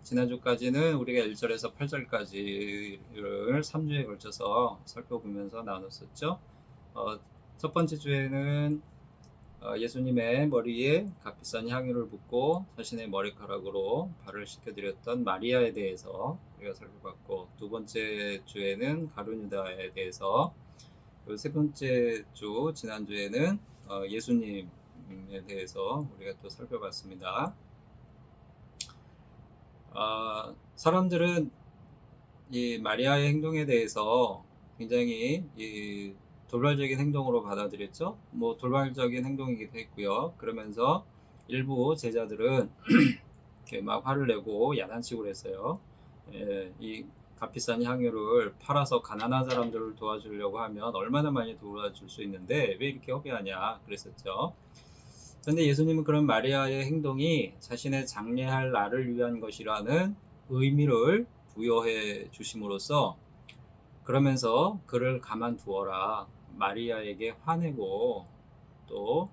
지난주까지는 우리가 1절에서 8절까지를 3주에 걸쳐서 살펴보면서 나눴었죠. 어, 첫 번째 주에는 예수님의 머리에 값비싼 향유를 붓고 자신의 머리카락으로 발을 씻겨드렸던 마리아에 대해서 우리가 살펴봤고, 두 번째 주에는 가룟 유다에 대해서, 그리고 세 번째 주 지난주에는 예수님에 대해서 우리가 또 살펴봤습니다. 사람들은 이 마리아의 행동에 대해서 굉장히 돌발적인 행동으로 받아들였죠. 뭐 돌발적인 행동이기도 했고요. 그러면서 일부 제자들은 이렇게 막 화를 내고 야단치고 했어요. 이 값비싼 향유를 팔아서 가난한 사람들을 도와주려고 하면 얼마나 많이 도와줄 수 있는데 왜 이렇게 허비하냐 그랬었죠. 그런데 예수님은 그런 마리아의 행동이 자신의 장례할 날을 위한 것이라는 의미를 부여해 주심으로써, 그러면서 그를 가만두어라, 마리아에게 화내고 또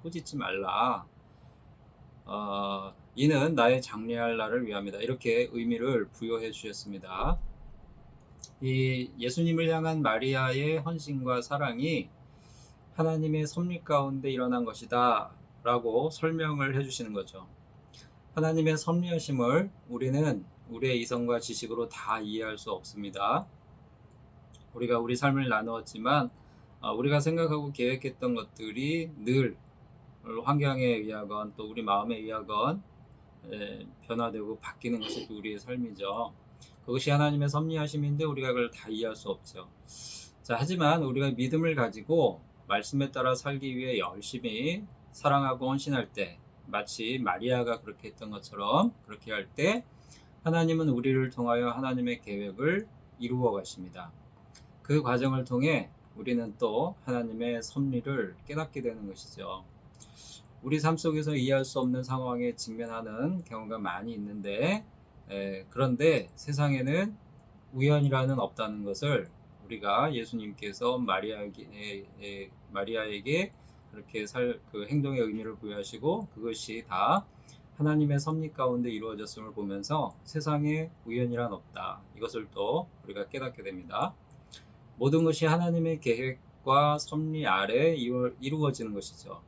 꾸짖지 말라, 이는 나의 장례할 날을 위함이다, 이렇게 의미를 부여해 주셨습니다. 이 예수님을 향한 마리아의 헌신과 사랑이 하나님의 섭리 가운데 일어난 것이다 라고 설명을 해주시는 거죠. 하나님의 섭리하심을 우리는 우리의 이성과 지식으로 다 이해할 수 없습니다. 우리가 우리 삶을 나누었지만 우리가 생각하고 계획했던 것들이 늘 환경에 의하건 또 우리 마음에 의하건 변화되고 바뀌는 것이 우리의 삶이죠. 그것이 하나님의 섭리하심인데 우리가 그걸 다 이해할 수 없죠. 자, 하지만 우리가 믿음을 가지고 말씀에 따라 살기 위해 열심히 사랑하고 헌신할 때, 마치 마리아가 그렇게 했던 것처럼 그렇게 할 때 하나님은 우리를 통하여 하나님의 계획을 이루어 가십니다. 그 과정을 통해 우리는 또 하나님의 섭리를 깨닫게 되는 것이죠. 우리 삶 속에서 이해할 수 없는 상황에 직면하는 경우가 많이 있는데, 그런데 세상에는 우연이라는 없다는 것을 우리가 예수님께서 마리아에게 그렇게 그 행동의 의미를 부여하시고 그것이 다 하나님의 섭리 가운데 이루어졌음을 보면서 세상에 우연이란 없다, 이것을 또 우리가 깨닫게 됩니다. 모든 것이 하나님의 계획과 섭리 아래 이루어지는 것이죠.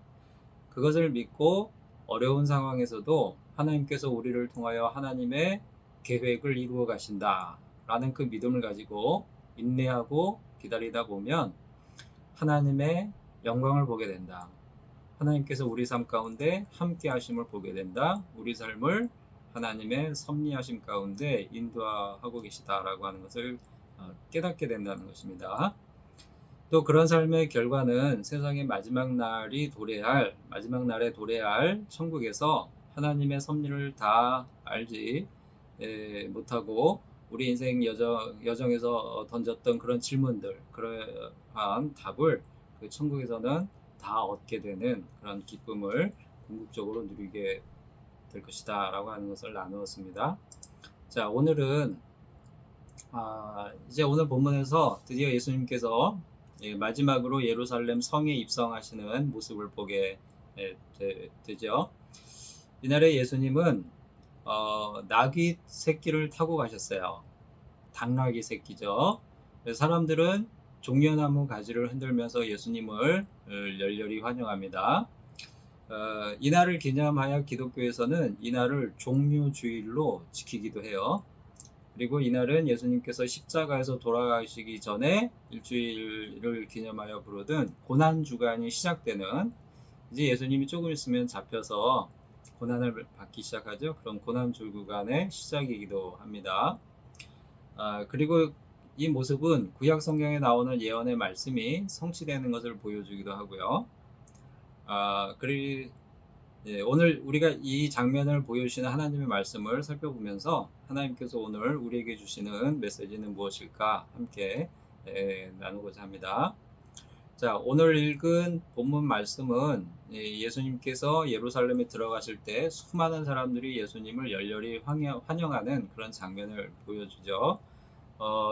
그것을 믿고 어려운 상황에서도 하나님께서 우리를 통하여 하나님의 계획을 이루어 가신다 라는 그 믿음을 가지고 인내하고 기다리다 보면 하나님의 영광을 보게 된다. 하나님께서 우리 삶 가운데 함께 하심을 보게 된다. 우리 삶을 하나님의 섭리하심 가운데 인도하고 계시다라고 하는 것을 깨닫게 된다는 것입니다. 또 그런 삶의 결과는 세상의 마지막 날에 도래할 천국에서 하나님의 섭리를 다 알지 못하고 우리 인생 여정에서 던졌던 그런 질문들, 그러한 답을 그 천국에서는 다 얻게 되는 그런 기쁨을 궁극적으로 누리게 될 것이다 라고 하는 것을 나누었습니다. 자, 오늘은 이제 오늘 본문에서 드디어 예수님께서 마지막으로 예루살렘 성에 입성하시는 모습을 보게 되죠. 이날에 예수님은 나귀 새끼를 타고 가셨어요. 당나귀 새끼죠. 사람들은 종려나무 가지를 흔들면서 예수님을 열렬히 환영합니다. 이날을 기념하여 기독교에서는 이날을 종료주일로 지키기도 해요. 그리고 이날은 예수님께서 십자가에서 돌아가시기 전에 일주일을 기념하여 부르던 고난주간이 시작되는, 이제 예수님이 조금 있으면 잡혀서 고난을 받기 시작하죠. 그런 고난주간의 시작이기도 합니다. 그리고 이 모습은 구약 성경에 나오는 예언의 말씀이 성취되는 것을 보여주기도 하고요. 오늘 우리가 이 장면을 보여주시는 하나님의 말씀을 살펴보면서 하나님께서 오늘 우리에게 주시는 메시지는 무엇일까 함께 나누고자 합니다. 자, 오늘 읽은 본문 말씀은 예수님께서 예루살렘에 들어가실 때 수많은 사람들이 예수님을 열렬히 환영하는 그런 장면을 보여주죠.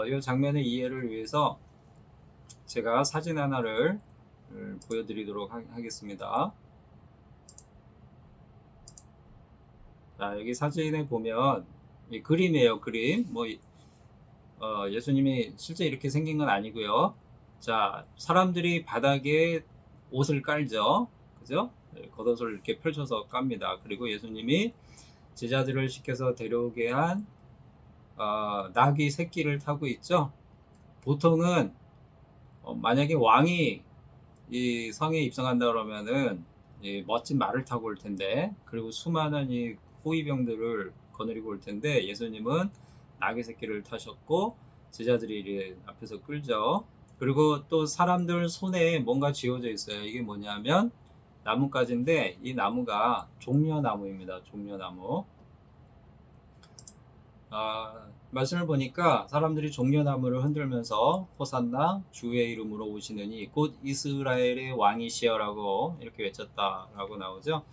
이 장면의 이해를 위해서 제가 사진 하나를 보여드리도록 하겠습니다. 자, 여기 사진에 보면 이 그림이에요, 그림. 예수님이 실제 이렇게 생긴 건 아니고요. 자, 사람들이 바닥에 옷을 깔죠. 그죠? 네, 겉옷을 이렇게 펼쳐서 깝니다. 그리고 예수님이 제자들을 시켜서 데려오게 한 나귀 새끼를 타고 있죠. 보통은 만약에 왕이 이 성에 입성한다 그러면은 이 멋진 말을 타고 올 텐데, 그리고 수많은 이 호위병들을 거느리고 올 텐데, 예수님은 나귀 새끼를 타셨고 제자들이 이제 앞에서 끌죠. 그리고 또 사람들 손에 뭔가 쥐어져 있어요. 이게 뭐냐면 나뭇가지인데, 이 나무가 종려나무입니다. 종려나무. 말씀을 보니까 사람들이 종려나무를 흔들면서 호산나 주의 이름으로 오시느니 곧 이스라엘의 왕이시여라고 이렇게 외쳤다라고 나오죠.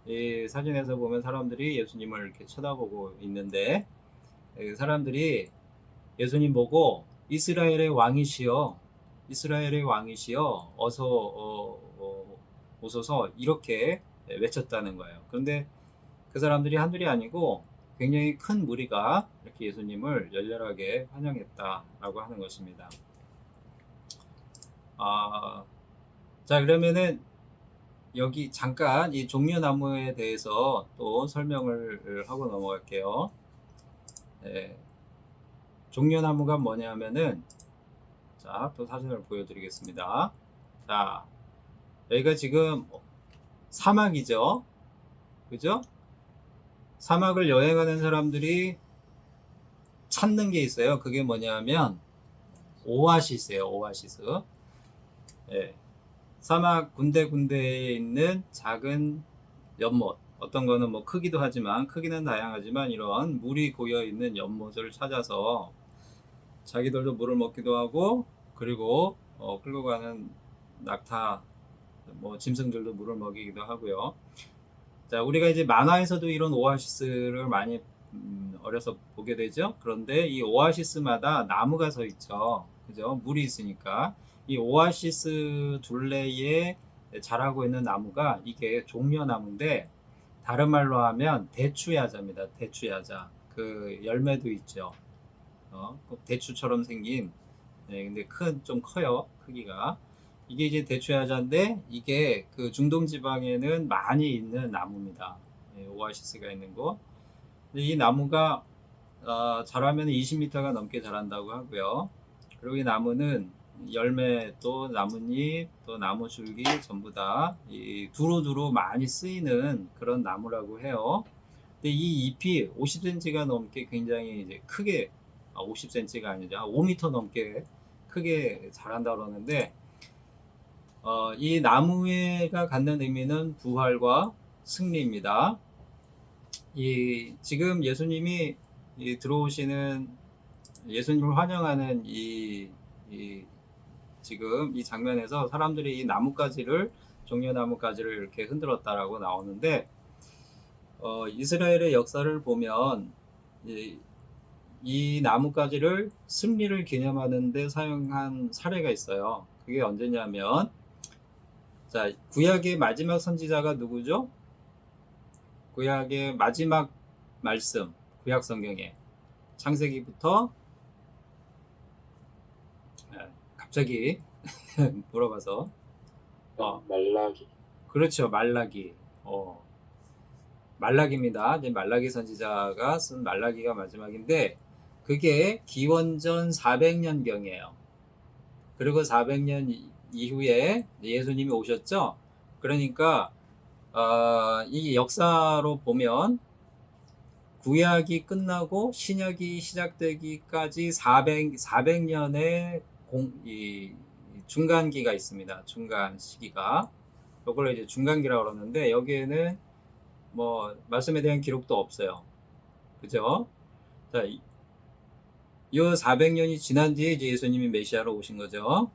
이 사진에서 보면 사람들이 예수님을 이렇게 쳐다보고 있는데, 사람들이 예수님 보고 이스라엘의 왕이시여, 이스라엘의 왕이시여, 어서 오소서 이렇게 외쳤다는 거예요. 그런데 그 사람들이 한둘이 아니고 굉장히 큰 무리가 이렇게 예수님을 열렬하게 환영했다라고 하는 것입니다. 자, 그러면은 여기 잠깐 이 종려나무에 대해서 또 설명을 하고 넘어갈게요. 네, 종려나무가 뭐냐면은, 자, 또 사진을 보여드리겠습니다. 자, 여기가 지금 사막이죠. 그죠? 사막을 여행하는 사람들이 찾는 게 있어요. 그게 뭐냐면 오아시스예요. 오아시스. 예. 사막 군데군데에 있는 작은 연못, 어떤 거는 뭐 크기도 하지만, 크기는 다양하지만 이런 물이 고여 있는 연못을 찾아서 자기들도 물을 먹기도 하고, 그리고 끌고 가는 낙타 뭐 짐승들도 물을 먹이기도 하고요. 자, 우리가 이제 만화에서도 이런 오아시스를 많이 어려서 보게 되죠. 그런데 이 오아시스마다 나무가 서 있죠. 그죠? 물이 있으니까. 이 오아시스 둘레에 자라고 있는 나무가 이게 종려나무인데, 다른 말로 하면 대추야자입니다. 대추야자. 그 열매도 있죠. 꼭 대추처럼 생긴, 네, 근데 좀 커요. 크기가. 이게 이제 대추야자인데, 이게 그 중동 지방에는 많이 있는 나무입니다. 네, 오아시스가 있는 곳. 근데 이 나무가 자라면 20m가 넘게 자란다고 하고요. 그리고 이 나무는 열매, 또 나뭇잎, 또 나무 줄기 전부 다 이 두루두루 많이 쓰이는 그런 나무라고 해요. 근데 이 잎이 50cm가 넘게 굉장히 이제 크게, 50cm가 아니죠, 5m 넘게 크게 자란다 그러는데, 이 나무가 갖는 의미는 부활과 승리입니다. 지금 예수님이 들어오시는, 예수님을 환영하는 지금 이 장면에서 사람들이 이 나뭇가지를, 종려나뭇가지를 이렇게 흔들었다라고 나오는데, 이스라엘의 역사를 보면 이 나뭇가지를 승리를 기념하는 데 사용한 사례가 있어요. 그게 언제냐면, 자, 구약의 마지막 선지자가 누구죠? 구약의 마지막 말씀, 구약 성경에 창세기부터, 갑자기 물어봐서, 말라기. 그렇죠, 말라기. 말라기입니다. 이제 말라기 선지자가 쓴 말라기가 마지막인데, 그게 기원전 400년경이에요. 그리고 400년 이후에 예수님이 오셨죠. 그러니까 이 역사로 보면 구약이 끝나고 신약이 시작되기까지 400년의 중간기가 있습니다. 중간 시기가. 이걸 이제 중간기라고 그러는데, 여기에는 뭐 말씀에 대한 기록도 없어요. 그죠? 자, 이 400년이 지난 뒤에 이제 예수님이 메시아로 오신 거죠.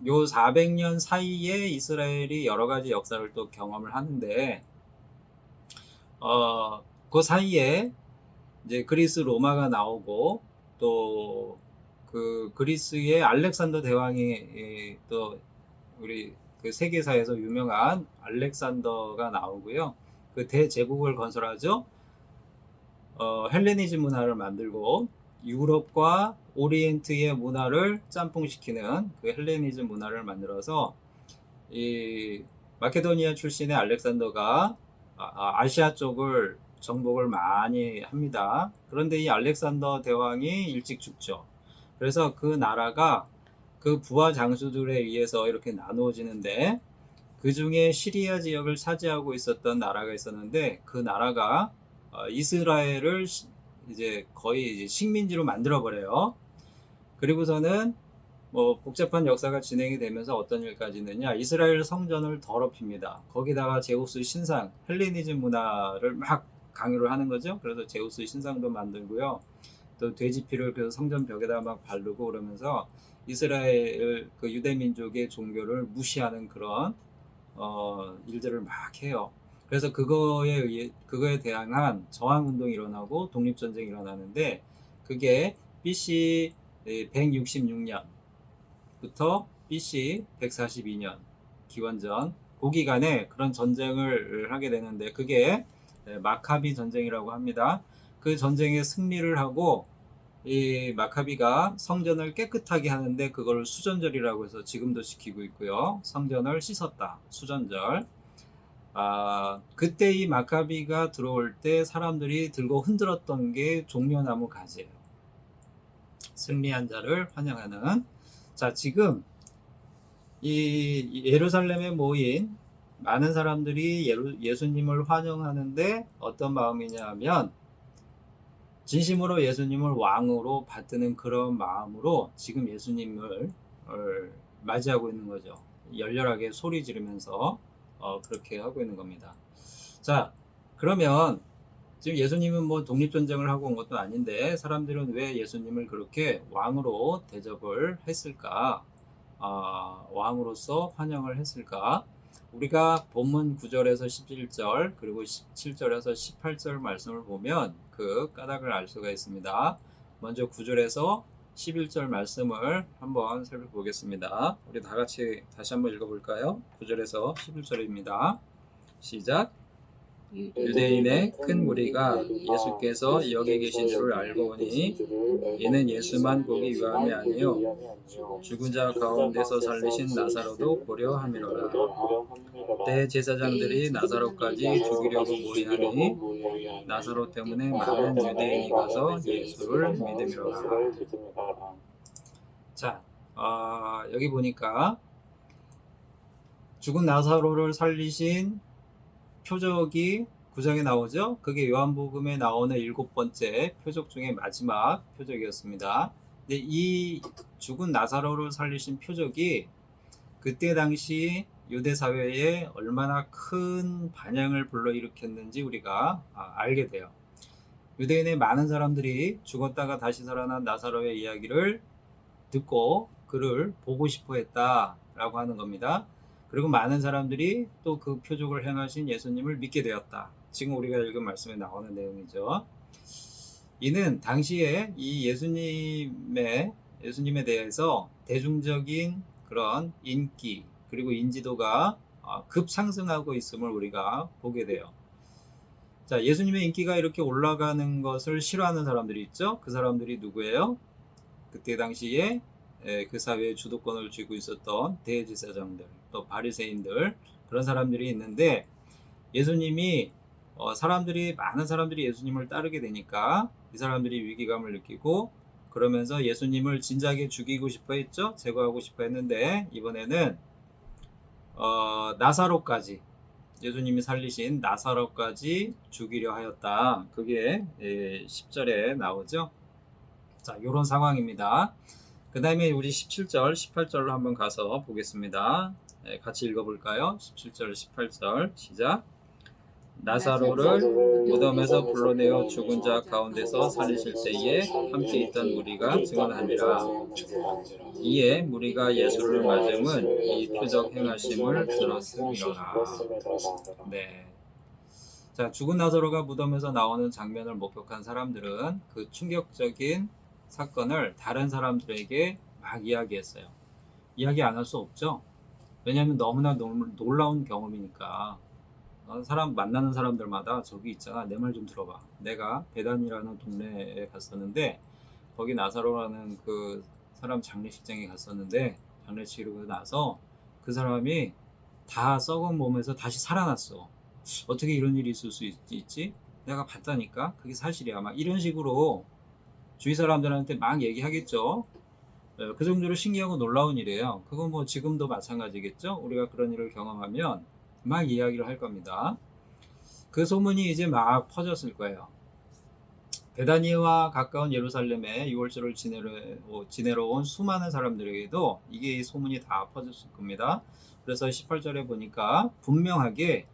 요 400년 사이에 이스라엘이 여러 가지 역사를 또 경험을 하는데, 그 사이에 이제 그리스 로마가 나오고, 또 그 그리스의 알렉산더 대왕이 또 우리 그 세계사에서 유명한 알렉산더가 나오고요. 그 대제국을 건설하죠. 헬레니즘 문화를 만들고 유럽과 오리엔트의 문화를 짬뽕시키는 그 헬레니즘 문화를 만들어서 이 마케도니아 출신의 알렉산더가 아시아 쪽을 정복을 많이 합니다. 그런데 이 알렉산더 대왕이 일찍 죽죠. 그래서 그 나라가 그 부하 장수들에 의해서 이렇게 나누어지는데, 그 중에 시리아 지역을 차지하고 있었던 나라가 있었는데, 그 나라가 이스라엘을 이제 거의 이제 식민지로 만들어 버려요. 그리고서는 뭐 복잡한 역사가 진행이 되면서 어떤 일까지 있느냐, 이스라엘 성전을 더럽힙니다. 거기다가 제우스 신상, 헬레니즘 문화를 막 강요를 하는 거죠. 그래서 제우스 신상도 만들고요. 또 돼지피를 그 성전 벽에다 막 바르고 그러면서 이스라엘 그 유대 민족의 종교를 무시하는 그런 일들을 막 해요. 그래서 그거에 대항한 저항 운동이 일어나고 독립 전쟁이 일어나는데, 그게 BC 166년부터 BC 142년 기원전 그 기간에 그런 전쟁을 하게 되는데, 그게 마카비 전쟁이라고 합니다. 그 전쟁에 승리를 하고 이 마카비가 성전을 깨끗하게 하는데, 그걸 수전절이라고 해서 지금도 지키고 있고요. 성전을 씻었다, 수전절. 그때 이 마카비가 들어올 때 사람들이 들고 흔들었던 게 종려나무 가지예요. 승리한 자를 환영하는. 자, 지금 이 예루살렘에 모인 많은 사람들이 예수님을 환영하는데 어떤 마음이냐 하면, 진심으로 예수님을 왕으로 받드는 그런 마음으로 지금 예수님을 맞이하고 있는 거죠. 열렬하게 소리 지르면서 그렇게 하고 있는 겁니다. 자, 그러면 지금 예수님은 뭐 독립전쟁을 하고 온 것도 아닌데 사람들은 왜 예수님을 그렇게 왕으로 대접을 했을까? 왕으로서 환영을 했을까? 우리가 본문 9절에서 11절 그리고 17절에서 18절 말씀을 보면 그 까닭을 알 수가 있습니다. 먼저 9절에서 11절 말씀을 한번 살펴보겠습니다. 우리 다 같이 다시 한번 읽어볼까요? 9절에서 11절입니다. 시작. 유대인의 큰 무리가 예수께서 여기 계신 줄을 알고 보니 이는 예수만 보기 위함이 아니요 죽은 자 가운데서 살리신 나사로도 보려 함이로라. 대제사장들이 나사로까지 죽이려고 모의하니 나사로 때문에 많은 유대인이 가서 예수를 믿음이로라. 자, 여기 보니까 죽은 나사로를 살리신 표적이 9장에 나오죠. 그게 요한복음에 나오는 7번째 표적 중에 마지막 표적이었습니다. 근데 이 죽은 나사로를 살리신 표적이 그때 당시 유대 사회에 얼마나 큰 반향을 불러일으켰는지 우리가 알게 돼요. 유대인의 많은 사람들이 죽었다가 다시 살아난 나사로의 이야기를 듣고 그를 보고 싶어 했다라고 하는 겁니다. 그리고 많은 사람들이 또 그 표적을 행하신 예수님을 믿게 되었다. 지금 우리가 읽은 말씀에 나오는 내용이죠. 이는 당시에 이 예수님에 대해서 대중적인 그런 인기 그리고 인지도가 급상승하고 있음을 우리가 보게 돼요. 자, 예수님의 인기가 이렇게 올라가는 것을 싫어하는 사람들이 있죠. 그 사람들이 누구예요? 그때 당시에 그 사회의 주도권을 쥐고 있었던 대제사장들, 또 바리새인들, 그런 사람들이 있는데, 예수님이 많은 사람들이 예수님을 따르게 되니까 이 사람들이 위기감을 느끼고, 그러면서 예수님을 진작에 죽이고 싶어 했죠. 제거하고 싶어 했는데, 이번에는 나사로까지, 예수님이 살리신 나사로까지 죽이려 하였다. 그게 10절에 나오죠. 자, 이런 상황입니다. 그 다음에 우리 17절, 18절로 한번 가서 보겠습니다. 같이 읽어볼까요? 17절, 18절 시작. 나사로를 무덤에서 불러내어 죽은 자 가운데서 살리실 때에 함께 있던 무리가 증언하니라. 이에 무리가 예수를 맞음은 이 표적 행하심을 들었음이로라. 네. 자, 죽은 나사로가 무덤에서 나오는 장면을 목격한 사람들은 그 충격적인 사건을 다른 사람들에게 막 이야기했어요. 이야기 안 할 수 없죠. 왜냐하면 너무나 놀라운 경험이니까. 사람 만나는 사람들마다 저기 있잖아, 내 말 좀 들어봐. 내가 베단이라는 동네에 갔었는데 거기 나사로라는 그 사람 장례식장에 갔었는데 장례 치르고 나서 그 사람이 다 썩은 몸에서 다시 살아났어. 어떻게 이런 일이 있을 수 있지? 내가 봤다니까 그게 사실이야. 막 이런 식으로 주위 사람들한테 막 얘기하겠죠. 그 정도로 신기하고 놀라운 일이에요. 그건 뭐 지금도 마찬가지겠죠. 우리가 그런 일을 경험하면 막 이야기를 할 겁니다. 그 소문이 이제 막 퍼졌을 거예요. 베다니와 가까운 예루살렘에 6월절을 지내러 온 수많은 사람들에게도 이게 소문이 다 퍼졌을 겁니다. 그래서 18절에 보니까 분명하게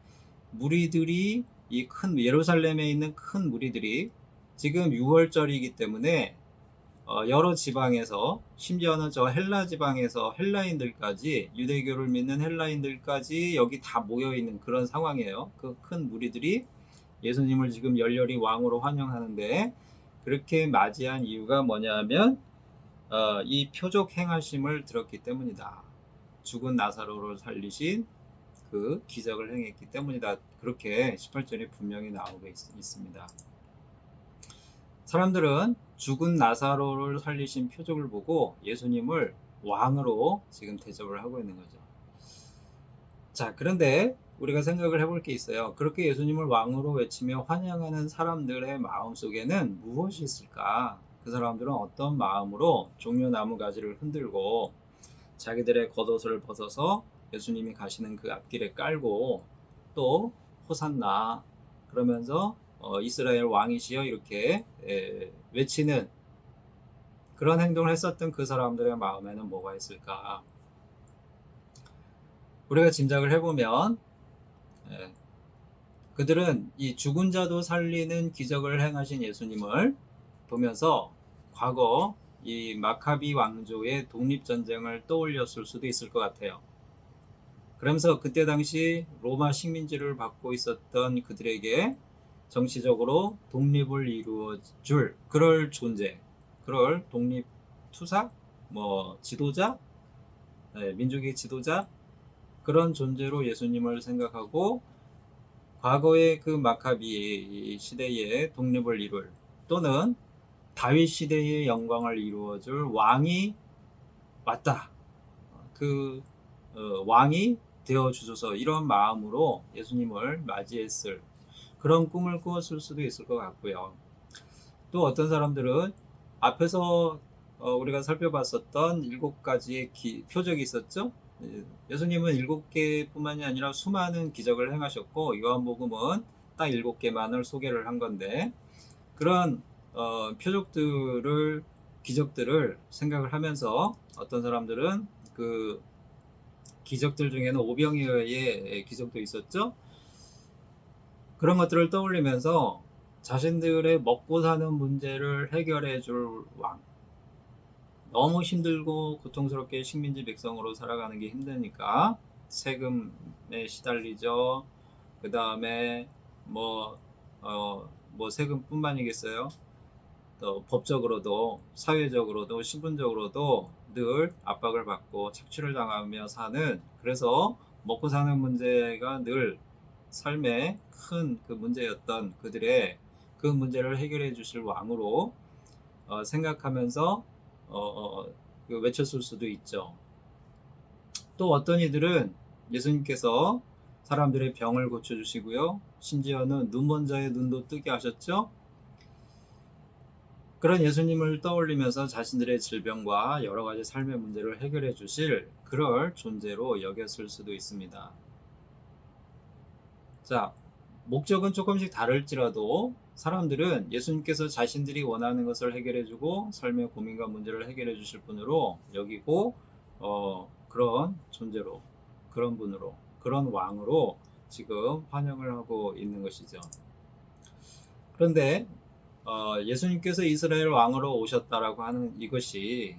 무리들이 이 큰 예루살렘에 있는 큰 무리들이 지금 6월절이기 때문에 여러 지방에서 심지어는 저 헬라 지방에서 헬라인들까지 유대교를 믿는 헬라인들까지 여기 다 모여 있는 그런 상황이에요. 그 큰 무리들이 예수님을 지금 열렬히 왕으로 환영하는데 그렇게 맞이한 이유가 뭐냐면 이 표적 행하심을 들었기 때문이다. 죽은 나사로를 살리신 그 기적을 행했기 때문이다. 그렇게 18절에 분명히 나오고 있습니다. 사람들은 죽은 나사로를 살리신 표적을 보고 예수님을 왕으로 지금 대접을 하고 있는 거죠. 자, 그런데 우리가 생각을 해볼 게 있어요. 그렇게 예수님을 왕으로 외치며 환영하는 사람들의 마음 속에는 무엇이 있을까? 그 사람들은 어떤 마음으로 종려나무 가지를 흔들고 자기들의 겉옷을 벗어서 예수님이 가시는 그 앞길에 깔고 또 호산나 그러면서 이스라엘 왕이시여 이렇게 외치는 그런 행동을 했었던 그 사람들의 마음에는 뭐가 있을까? 우리가 짐작을 해보면 그들은 이 죽은 자도 살리는 기적을 행하신 예수님을 보면서 과거 이 마카비 왕조의 독립전쟁을 떠올렸을 수도 있을 것 같아요. 그러면서 그때 당시 로마 식민지를 받고 있었던 그들에게 정치적으로 독립을 이루어 줄 그럴 존재, 그럴 독립 투사, 뭐 지도자, 민족의 지도자 그런 존재로 예수님을 생각하고 과거의 그 마카비 시대의 독립을 이룰 또는 다윗 시대의 영광을 이루어줄 왕이 왔다. 그 왕이 되어 주소서 이런 마음으로 예수님을 맞이했을 그런 꿈을 꾸었을 수도 있을 것 같고요. 또 어떤 사람들은 앞에서 우리가 살펴봤었던 7가지의 표적이 있었죠. 예수님은 7개뿐만이 아니라 수많은 기적을 행하셨고 요한복음은 딱 7개만을 소개를 한 건데 그런 표적들을 기적들을 생각을 하면서 어떤 사람들은 그 기적들 중에는 오병이어의 기적도 있었죠. 그런 것들을 떠올리면서 자신들의 먹고 사는 문제를 해결해 줄 왕. 너무 힘들고 고통스럽게 식민지 백성으로 살아가는 게 힘드니까 세금에 시달리죠. 그 다음에 뭐 세금뿐만이겠어요. 또 법적으로도 사회적으로도 신분적으로도 늘 압박을 받고 착취를 당하며 사는 그래서 먹고 사는 문제가 늘 삶의 큰 그 문제였던 그들의 그 문제를 해결해 주실 왕으로 생각하면서 그 외쳤을 수도 있죠. 또 어떤 이들은 예수님께서 사람들의 병을 고쳐주시고요. 심지어는 눈먼 자의 눈도 뜨게 하셨죠. 그런 예수님을 떠올리면서 자신들의 질병과 여러 가지 삶의 문제를 해결해 주실 그럴 존재로 여겼을 수도 있습니다. 자, 목적은 조금씩 다를지라도 사람들은 예수님께서 자신들이 원하는 것을 해결해 주고 삶의 고민과 문제를 해결해 주실 분으로 여기고 그런 존재로 그런 분으로 그런 왕으로 지금 환영을 하고 있는 것이죠. 그런데 예수님께서 이스라엘 왕으로 오셨다라고 하는 이것이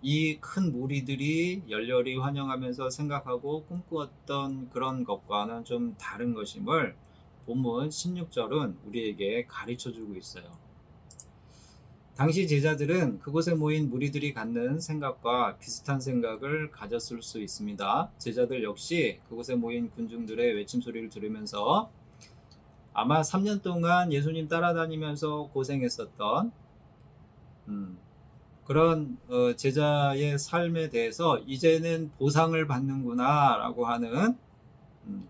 이 큰 무리들이 열렬히 환영하면서 생각하고 꿈꾸었던 그런 것과는 좀 다른 것임을 본문 16절은 우리에게 가르쳐주고 있어요. 당시 제자들은 그곳에 모인 무리들이 갖는 생각과 비슷한 생각을 가졌을 수 있습니다. 제자들 역시 그곳에 모인 군중들의 외침소리를 들으면서 아마 3년 동안 예수님 따라다니면서 고생했었던 그런 제자의 삶에 대해서 이제는 보상을 받는구나 라고 하는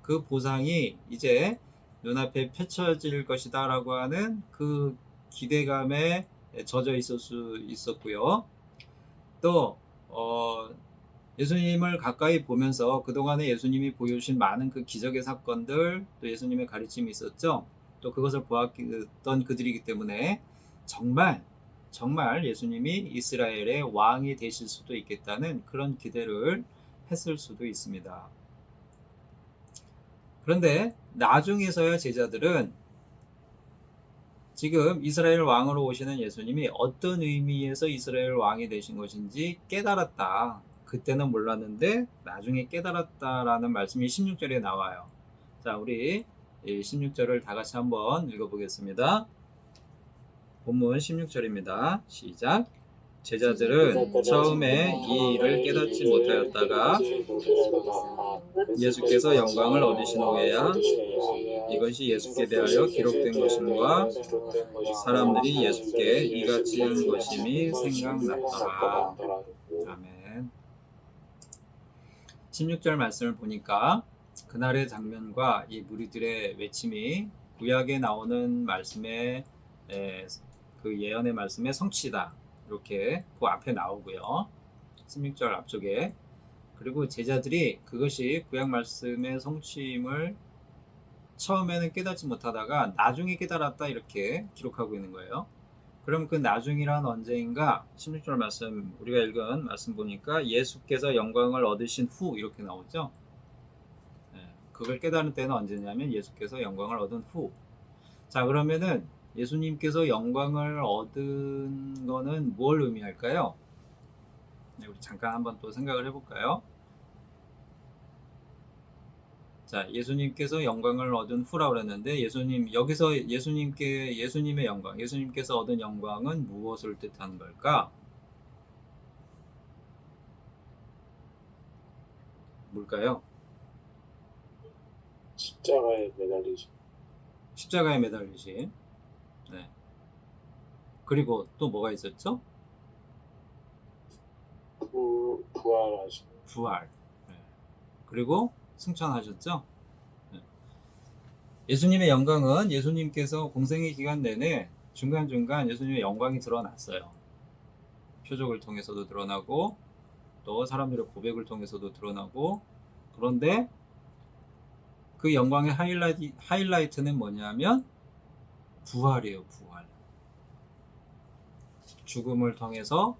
그 보상이 이제 눈앞에 펼쳐질 것이다 라고 하는 그 기대감에 젖어 있을 수 있었고요. 또 예수님을 가까이 보면서 그동안에 예수님이 보여주신 많은 그 기적의 사건들, 또 예수님의 가르침이 있었죠. 또 그것을 보았던 그들이기 때문에 정말 예수님이 이스라엘의 왕이 되실 수도 있겠다는 그런 기대를 했을 수도 있습니다. 그런데 나중에서야 제자들은 지금 이스라엘 왕으로 오시는 예수님이 어떤 의미에서 이스라엘 왕이 되신 것인지 깨달았다. 그때는 몰랐는데 나중에 깨달았다라는 말씀이 16절에 나와요. 자, 우리 16절을 다 같이 한번 읽어보겠습니다. 본문 16절입니다. 시작. 제자들은 처음에 이 일을 깨닫지 못하였다가 예수께서 영광을 얻으신 후에야 이것이 예수께 대하여 기록된 것임과 사람들이 예수께 이같이 한 것임이 생각났더라. 아멘. 16절 말씀을 보니까 그날의 장면과 이 무리들의 외침이 구약에 나오는 말씀의 그 예언의 말씀의 성취다. 이렇게 그 앞에 나오고요. 16절 앞쪽에. 그리고 제자들이 그것이 구약 말씀의 성취임을 처음에는 깨닫지 못하다가 나중에 깨달았다 이렇게 기록하고 있는 거예요. 그럼 그 나중이란 언제인가? 16절 말씀 우리가 읽은 말씀 보니까 예수께서 영광을 얻으신 후 이렇게 나오죠. 그걸 깨달은 때는 언제냐면 예수께서 영광을 얻은 후. 자, 그러면은 예수님께서 영광을 얻은 거는 뭘 의미할까요? 우리 잠깐 한번 또 생각을 해볼까요? 자, 예수님께서 영광을 얻은 후라고 그랬는데 여기서 예수님의 영광, 예수님께서 얻은 영광은 무엇을 뜻하는 걸까? 뭘까요? 십자가에 매달리죠. 십자가에 매달리신. 네. 그리고 또 뭐가 있었죠? 부활하시고. 부활. 네. 그리고 승천하셨죠? 네. 예수님의 영광은 예수님께서 공생의 기간 내내 중간중간 예수님의 영광이 드러났어요. 표적을 통해서도 드러나고 또 사람들의 고백을 통해서도 드러나고, 그런데 그 영광의 하이라이트는 뭐냐면 부활이에요. 부활. 죽음을 통해서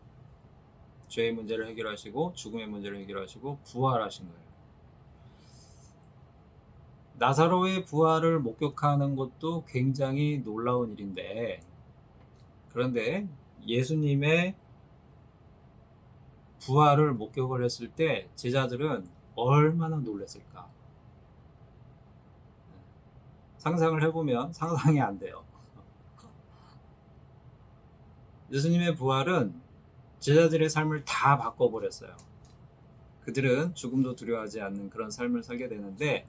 죄의 문제를 해결하시고 죽음의 문제를 해결하시고 부활하신 거예요. 나사로의 부활을 목격하는 것도 굉장히 놀라운 일인데, 그런데 예수님의 부활을 목격을 했을 때 제자들은 얼마나 놀랐을까? 상상을 해보면 상상이 안 돼요. 예수님의 부활은 제자들의 삶을 다 바꿔버렸어요. 그들은 죽음도 두려워하지 않는 그런 삶을 살게 되는데,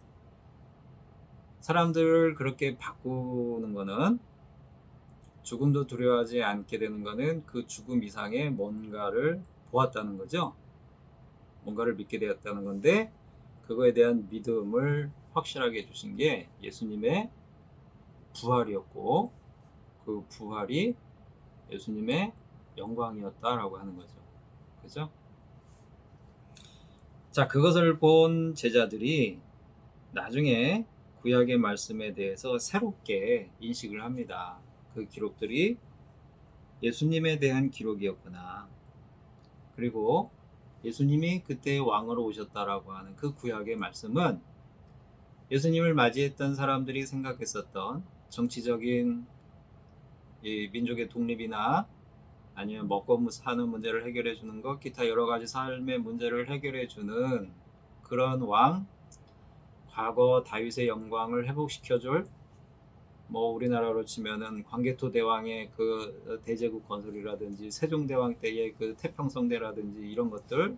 사람들을 그렇게 바꾸는 거는, 죽음도 두려워하지 않게 되는 거는 그 죽음 이상의 뭔가를 보았다는 거죠. 뭔가를 믿게 되었다는 건데, 그거에 대한 믿음을 확실하게 해주신 게 예수님의 부활이었고, 그 부활이 예수님의 영광이었다라고 하는 거죠. 그죠? 자, 그것을 본 제자들이 나중에 구약의 말씀에 대해서 새롭게 인식을 합니다. 그 기록들이 예수님에 대한 기록이었구나. 그리고 예수님이 그때 왕으로 오셨다라고 하는 그 구약의 말씀은 예수님을 맞이했던 사람들이 생각했었던 정치적인 이 민족의 독립이나 아니면 먹고 사는 문제를 해결해 주는 것, 기타 여러 가지 삶의 문제를 해결해 주는 그런 왕, 과거 다윗의 영광을 회복시켜줄, 우리나라로 치면은 광개토 대왕의 그 대제국 건설이라든지 세종대왕 때의 그 태평성대라든지 이런 것들,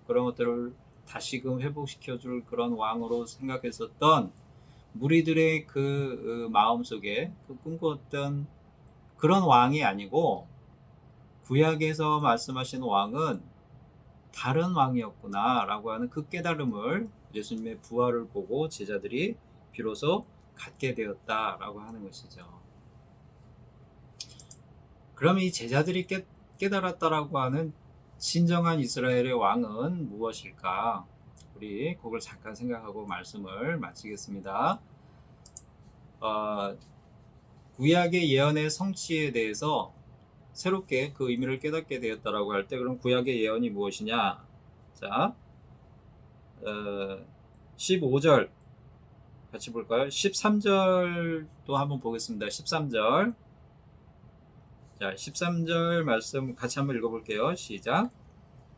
그런 것들을 다시금 회복시켜줄 그런 왕으로 생각했었던 무리들의 마음 속에 꿈꾸었던 그런 왕이 아니고 구약에서 말씀하신 왕은 다른 왕이었구나 라고 하는 그 깨달음을 예수님의 부활을 보고 제자들이 비로소 갖게 되었다라고 하는 것이죠. 그럼 이 제자들이 깨달았다라고 하는 진정한 이스라엘의 왕은 무엇일까? 우리 그걸 잠깐 생각하고 말씀을 마치겠습니다. 구약의 예언의 성취에 대해서 새롭게 그 의미를 깨닫게 되었다라고 할 때 그럼 구약의 예언이 무엇이냐? 자, 15절 같이 볼까요? 13절도 한번 보겠습니다. 13절. 자, 13절 말씀 같이 한번 읽어볼게요. 시작.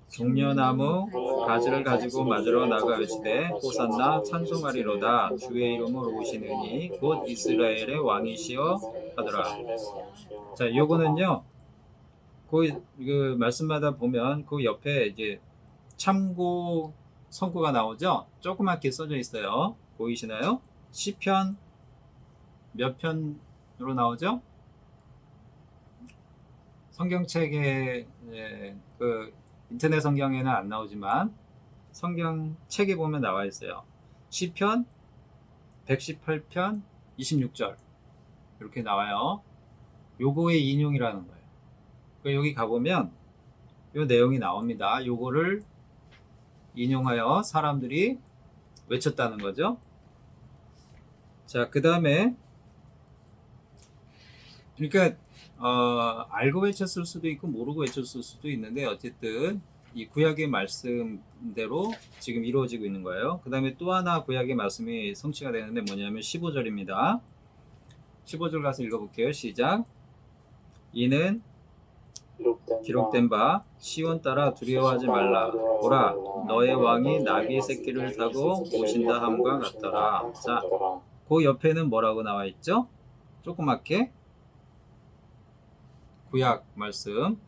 종려나무 가지를 가지고 맞으러 나가 이르시되 호산나 찬송하리로다 주의 이름으로 오시느니 곧 이스라엘의 왕이시여 하더라. 자, 요거는요. 그 말씀마다 보면 그 옆에 이제 참고 성구가 나오죠. 조그맣게 써져 있어요. 보이시나요? 시편 몇 편으로 나오죠? 성경책에 그 인터넷 성경에는 안 나오지만 성경책에 보면 나와 있어요. 시편 118편 26절 이렇게 나와요. 요거의 인용이라는 거예요. 그러니까 여기 가보면 요 내용이 나옵니다. 요거를 인용하여 사람들이 외쳤다는 거죠. 자, 그 다음에 그러니까 알고 외쳤을 수도 있고 모르고 외쳤을 수도 있는데 어쨌든 이 구약의 말씀대로 지금 이루어지고 있는 거예요. 그 다음에 또 하나 구약의 말씀이 성취가 되는데 뭐냐면 15절입니다. 15절 가서 읽어볼게요. 시작. 이는 기록된 바 시온 따라 두려워하지 말라. 보라 너의 왕이 나귀 새끼를 타고 오신다 함과 같더라. 자, 그 옆에는 뭐라고 나와 있죠? 조그맣게 구약 말씀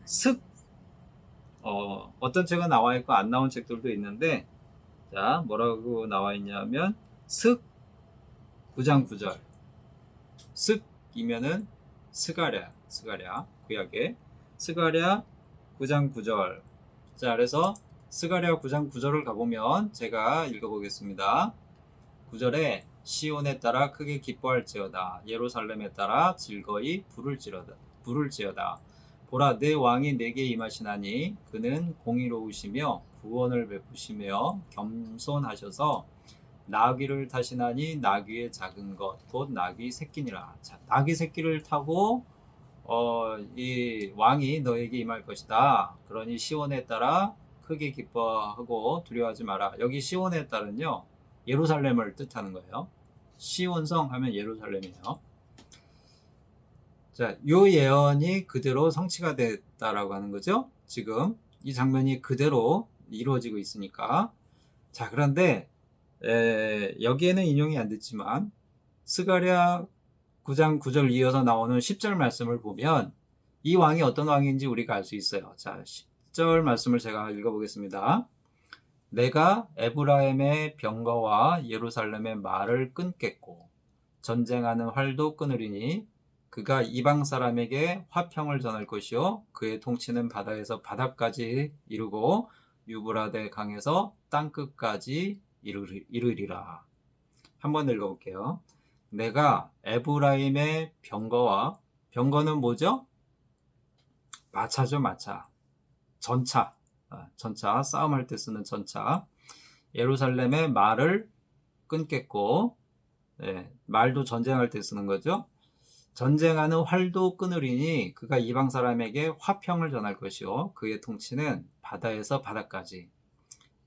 어떤 책은 나와 있고 안 나온 책들도 있는데 자 뭐라고 나와 있냐면 슥 9장 9절 슥이면은 스가랴 구약에 스가랴 9장 9절. 자, 그래서 스가랴 9장 9절을 가보면 제가 읽어보겠습니다. 9절에 시온에 따라 크게 기뻐할지어다. 예루살렘에 따라 즐거이 부를지어다. 보라 내 왕이 내게 임하시나니 그는 공의로우시며 구원을 베푸시며 겸손하셔서 나귀를 타시나니 나귀의 작은 것 곧 나귀 새끼니라. 자, 나귀 새끼를 타고 이 왕이 너에게 임할 것이다. 그러니 시온에 따라 크게 기뻐하고 두려워하지 마라. 여기 시온에 따른요 예루살렘을 뜻하는 거예요. 시온성 하면 예루살렘이에요. 자, 요 예언이 그대로 성취가 됐다라고 하는 거죠. 지금 이 장면이 그대로 이루어지고 있으니까. 자, 그런데 여기에는 인용이 안 됐지만 스가랴 9장 9절 이어서 나오는 10절 말씀을 보면 이 왕이 어떤 왕인지 우리가 알 수 있어요. 자, 10절 말씀을 제가 읽어보겠습니다. 내가 에브라임의 병거와 예루살렘의 말을 끊겠고 전쟁하는 활도 끊으리니 그가 이방 사람에게 화평을 전할 것이요 그의 통치는 바다에서 바다까지 이르고 유브라데 강에서 땅끝까지 이르리라. 한번 읽어볼게요. 내가 에브라임의 병거와 병거는 뭐죠? 마차죠, 마차. 전차 싸움할 때 쓰는 전차. 예루살렘의 말을 끊겠고 말도 전쟁할 때 쓰는 거죠. 전쟁하는 활도 끊으리니 그가 이방 사람에게 화평을 전할 것이요 그의 통치는 바다에서 바다까지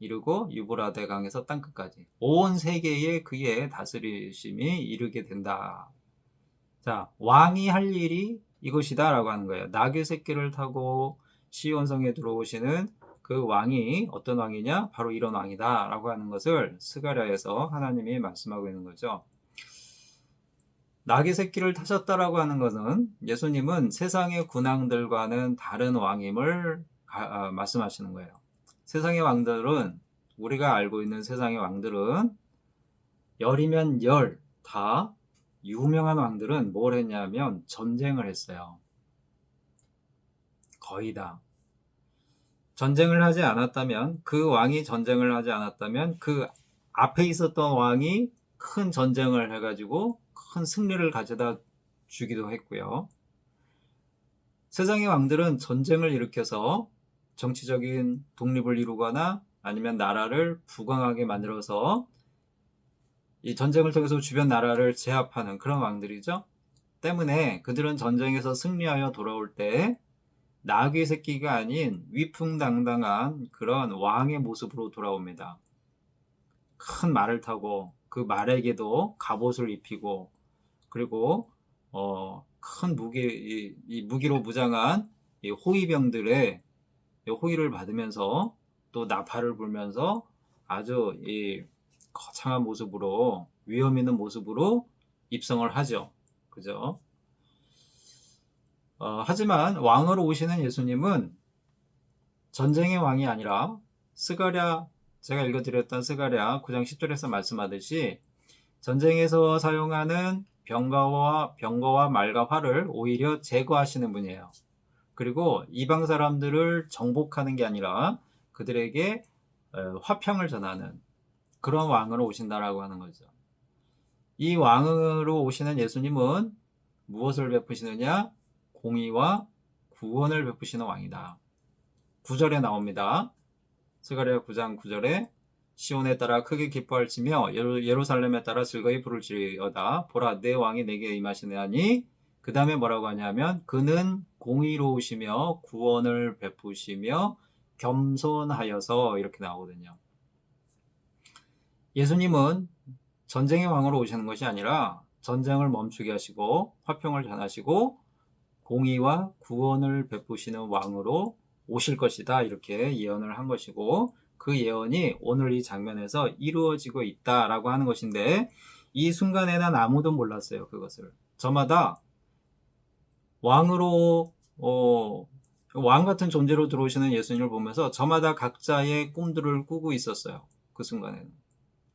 이르고 유브라데 강에서 땅끝까지 온 세계에 그의 다스리심이 이르게 된다. 자, 왕이 할 일이 이것이다 라고 하는 거예요. 나귀 새끼를 타고 시온성에 들어오시는 그 왕이 어떤 왕이냐? 바로 이런 왕이다 라고 하는 것을 스가랴에서 하나님이 말씀하고 있는 거죠. 나귀 새끼를 타셨다라고 하는 것은 예수님은 세상의 군왕들과는 다른 왕임을 말씀하시는 거예요. 세상의 왕들은 우리가 알고 있는 세상의 왕들은 열이면 열, 다 유명한 왕들은 뭘 했냐면 전쟁을 했어요. 거의 다. 전쟁을 하지 않았다면, 그 왕이 전쟁을 하지 않았다면 그 앞에 있었던 왕이 큰 전쟁을 해가지고 큰 승리를 가져다 주기도 했고요. 세상의 왕들은 전쟁을 일으켜서 정치적인 독립을 이루거나 아니면 나라를 부강하게 만들어서 이 전쟁을 통해서 주변 나라를 제압하는 그런 왕들이죠. 때문에 그들은 전쟁에서 승리하여 돌아올 때 나귀 새끼가 아닌 위풍당당한 그런 왕의 모습으로 돌아옵니다. 큰 말을 타고 그 말에게도 갑옷을 입히고, 그리고 큰 무기, 이 무기로 무장한 이 호위병들의 호위를 받으면서 또 나팔을 불면서 아주 이 거창한 모습으로, 위험 있는 모습으로 입성을 하죠. 그죠? 하지만 왕으로 오시는 예수님은 전쟁의 왕이 아니라 스가랴, 제가 읽어드렸던 스가랴 9장 10절에서 말씀하듯이 전쟁에서 사용하는 병거와 말과 활을 오히려 제거하시는 분이에요. 그리고 이방 사람들을 정복하는 게 아니라 그들에게 화평을 전하는 그런 왕으로 오신다라고 하는 거죠. 이 왕으로 오시는 예수님은 무엇을 베푸시느냐? 공의와 구원을 베푸시는 왕이다. 9절에 나옵니다. 스가랴 9장 9절에 시온에 따라 크게 기뻐할지며 예루살렘에 따라 즐거이 부를지어다. 보라, 내 왕이 내게 임하시나니, 그 다음에 뭐라고 하냐면 그는 공의로우시며 구원을 베푸시며 겸손하여서, 이렇게 나오거든요. 예수님은 전쟁의 왕으로 오시는 것이 아니라 전쟁을 멈추게 하시고 화평을 전하시고 공의와 구원을 베푸시는 왕으로 오실 것이다, 이렇게 예언을 한 것이고, 그 예언이 오늘 이 장면에서 이루어지고 있다라고 하는 것인데, 이 순간에는 아무도 몰랐어요. 그것을 저마다 왕으로 왕 같은 존재로 들어오시는 예수님을 보면서 저마다 각자의 꿈들을 꾸고 있었어요. 그 순간에는.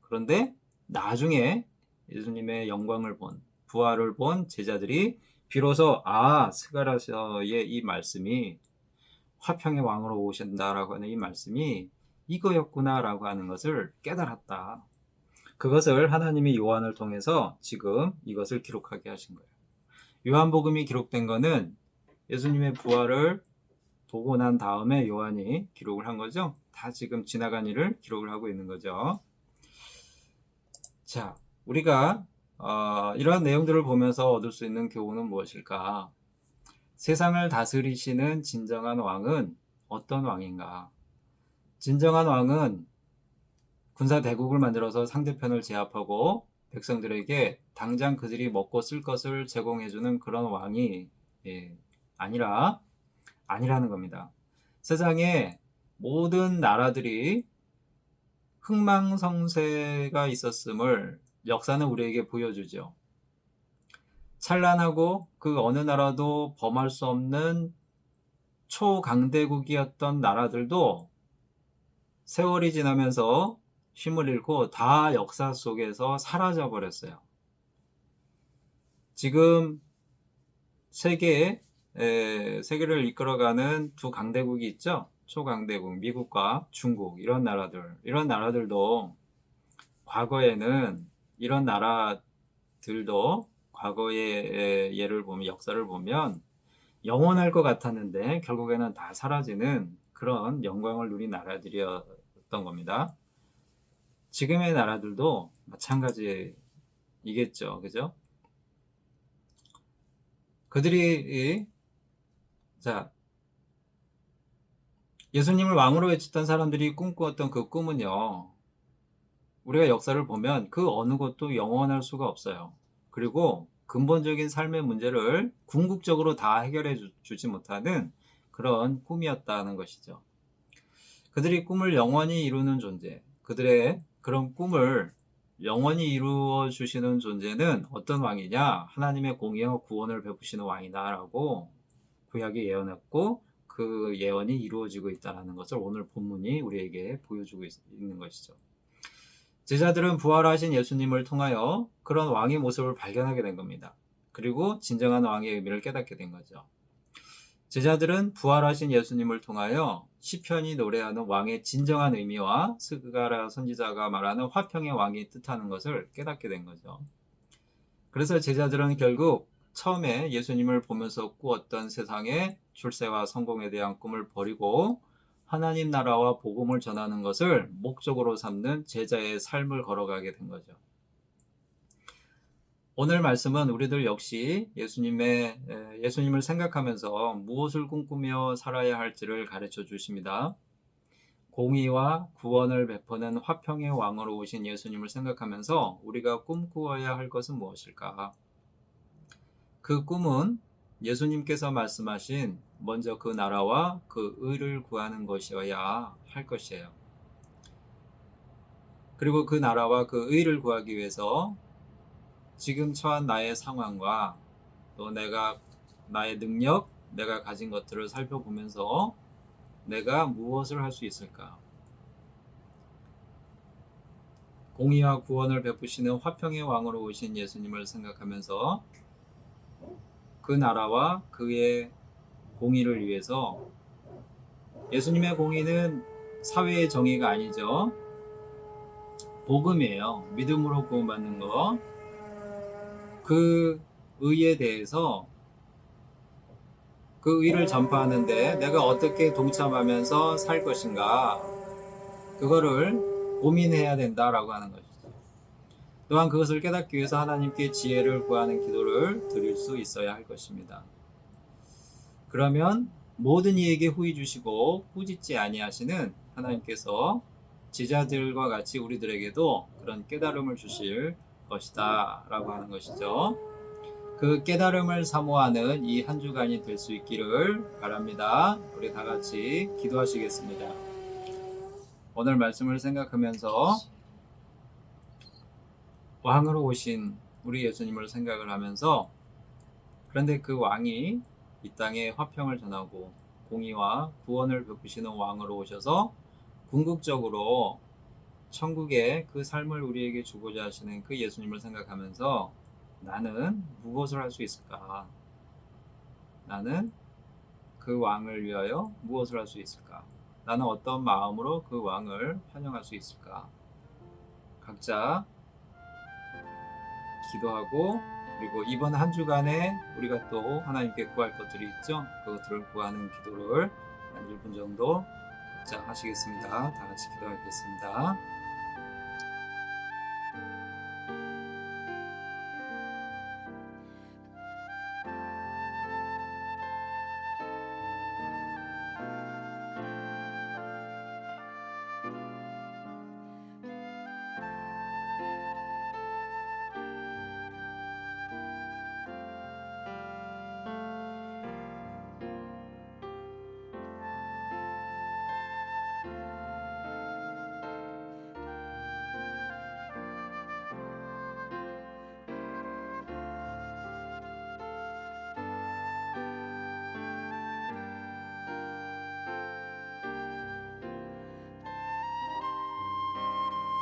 그런데 나중에 예수님의 영광을 본, 부활을 본 제자들이 비로소 스가랴서의 이 말씀이, 화평의 왕으로 오신다라고 하는 이 말씀이 이거였구나라고 하는 것을 깨달았다. 그것을 하나님이 요한을 통해서 지금 이것을 기록하게 하신 거예요. 요한복음이 기록된 거는 예수님의 부활을 보고 난 다음에 요한이 기록을 한 거죠. 다 지금 지나간 일을 기록을 하고 있는 거죠. 자, 우리가 이러한 내용들을 보면서 얻을 수 있는 교훈은 무엇일까? 세상을 다스리시는 진정한 왕은 어떤 왕인가? 진정한 왕은 군사 대국을 만들어서 상대편을 제압하고 백성들에게 당장 그들이 먹고 쓸 것을 제공해주는 그런 왕이 아니라는 겁니다. 세상에 모든 나라들이 흥망성쇠가 있었음을 역사는 우리에게 보여주죠. 찬란하고 그 어느 나라도 범할 수 없는 초강대국이었던 나라들도 세월이 지나면서 힘을 잃고 다 역사 속에서 사라져 버렸어요. 지금 세계를 이끌어가는 두 강대국이 있죠. 초강대국, 미국과 중국, 이런 나라들도 과거에는, 이런 나라들도 과거의 예를 보면, 역사를 보면 영원할 것 같았는데 결국에는 다 사라지는 그런 영광을 누린 나라들이었던 겁니다. 지금의 나라들도 마찬가지이겠죠. 그죠? 그들이 예수님을 왕으로 외쳤던 사람들이 꿈꾸었던 그 꿈은요, 우리가 역사를 보면 그 어느 것도 영원할 수가 없어요. 그리고 근본적인 삶의 문제를 궁극적으로 다 해결해 주지 못하는 그런 꿈이었다는 것이죠. 그들이 꿈을 영원히 이루는 존재, 그들의 그런 꿈을 영원히 이루어 주시는 존재는 어떤 왕이냐? 하나님의 공의와 구원을 베푸시는 왕이다라고 구약이 예언했고, 그 예언이 이루어지고 있다는 것을 오늘 본문이 우리에게 보여주고 있는 것이죠. 제자들은 부활하신 예수님을 통하여 그런 왕의 모습을 발견하게 된 겁니다. 그리고 진정한 왕의 의미를 깨닫게 된 거죠. 제자들은 부활하신 예수님을 통하여 시편이 노래하는 왕의 진정한 의미와 스가랴 선지자가 말하는 화평의 왕이 뜻하는 것을 깨닫게 된 거죠. 그래서 제자들은 결국 처음에 예수님을 보면서 꾸었던 세상의 출세와 성공에 대한 꿈을 버리고 하나님 나라와 복음을 전하는 것을 목적으로 삼는 제자의 삶을 걸어가게 된 거죠. 오늘 말씀은 우리들 역시 예수님을 생각하면서 무엇을 꿈꾸며 살아야 할지를 가르쳐 주십니다. 공의와 구원을 베푸는 화평의 왕으로 오신 예수님을 생각하면서 우리가 꿈꾸어야 할 것은 무엇일까? 그 꿈은 예수님께서 말씀하신 먼저 그 나라와 그 의를 구하는 것이어야 할 것이에요. 그리고 그 나라와 그 의를 구하기 위해서 지금 처한 나의 상황과 또 나의 능력, 내가 가진 것들을 살펴보면서 내가 무엇을 할 수 있을까? 공의와 구원을 베푸시는 화평의 왕으로 오신 예수님을 생각하면서 그 나라와 그의 공의를 위해서 예수님의 공의는 사회의 정의가 아니죠. 복음이에요. 믿음으로 구원받는 거. 그 의에 대해서 그 의를 전파하는데 내가 어떻게 동참하면서 살 것인가 그거를 고민해야 된다라고 하는 것이죠. 또한 그것을 깨닫기 위해서 하나님께 지혜를 구하는 기도를 드릴 수 있어야 할 것입니다. 그러면 모든 이에게 후히 주시고 꾸짖지 아니하시는 하나님께서 제자들과 같이 우리들에게도 그런 깨달음을 주실 것이다 라고 하는 것이죠. 그 깨달음을 사모하는 이 한 주간이 될 수 있기를 바랍니다. 우리 다 같이 기도하시겠습니다. 오늘 말씀을 생각하면서 왕으로 오신 우리 예수님을 생각을 하면서 그런데 그 왕이 이 땅에 화평을 전하고 공의와 구원을 베푸시는 왕으로 오셔서 궁극적으로 천국의 그 삶을 우리에게 주고자 하시는 그 예수님을 생각하면서 나는 무엇을 할 수 있을까? 나는 그 왕을 위하여 무엇을 할 수 있을까? 나는 어떤 마음으로 그 왕을 환영할 수 있을까? 각자 기도하고 그리고 이번 한 주간에 우리가 또 하나님께 구할 것들이 있죠. 그것들을 구하는 기도를 한 1분 정도 각자 하시겠습니다. 다 같이 기도하겠습니다.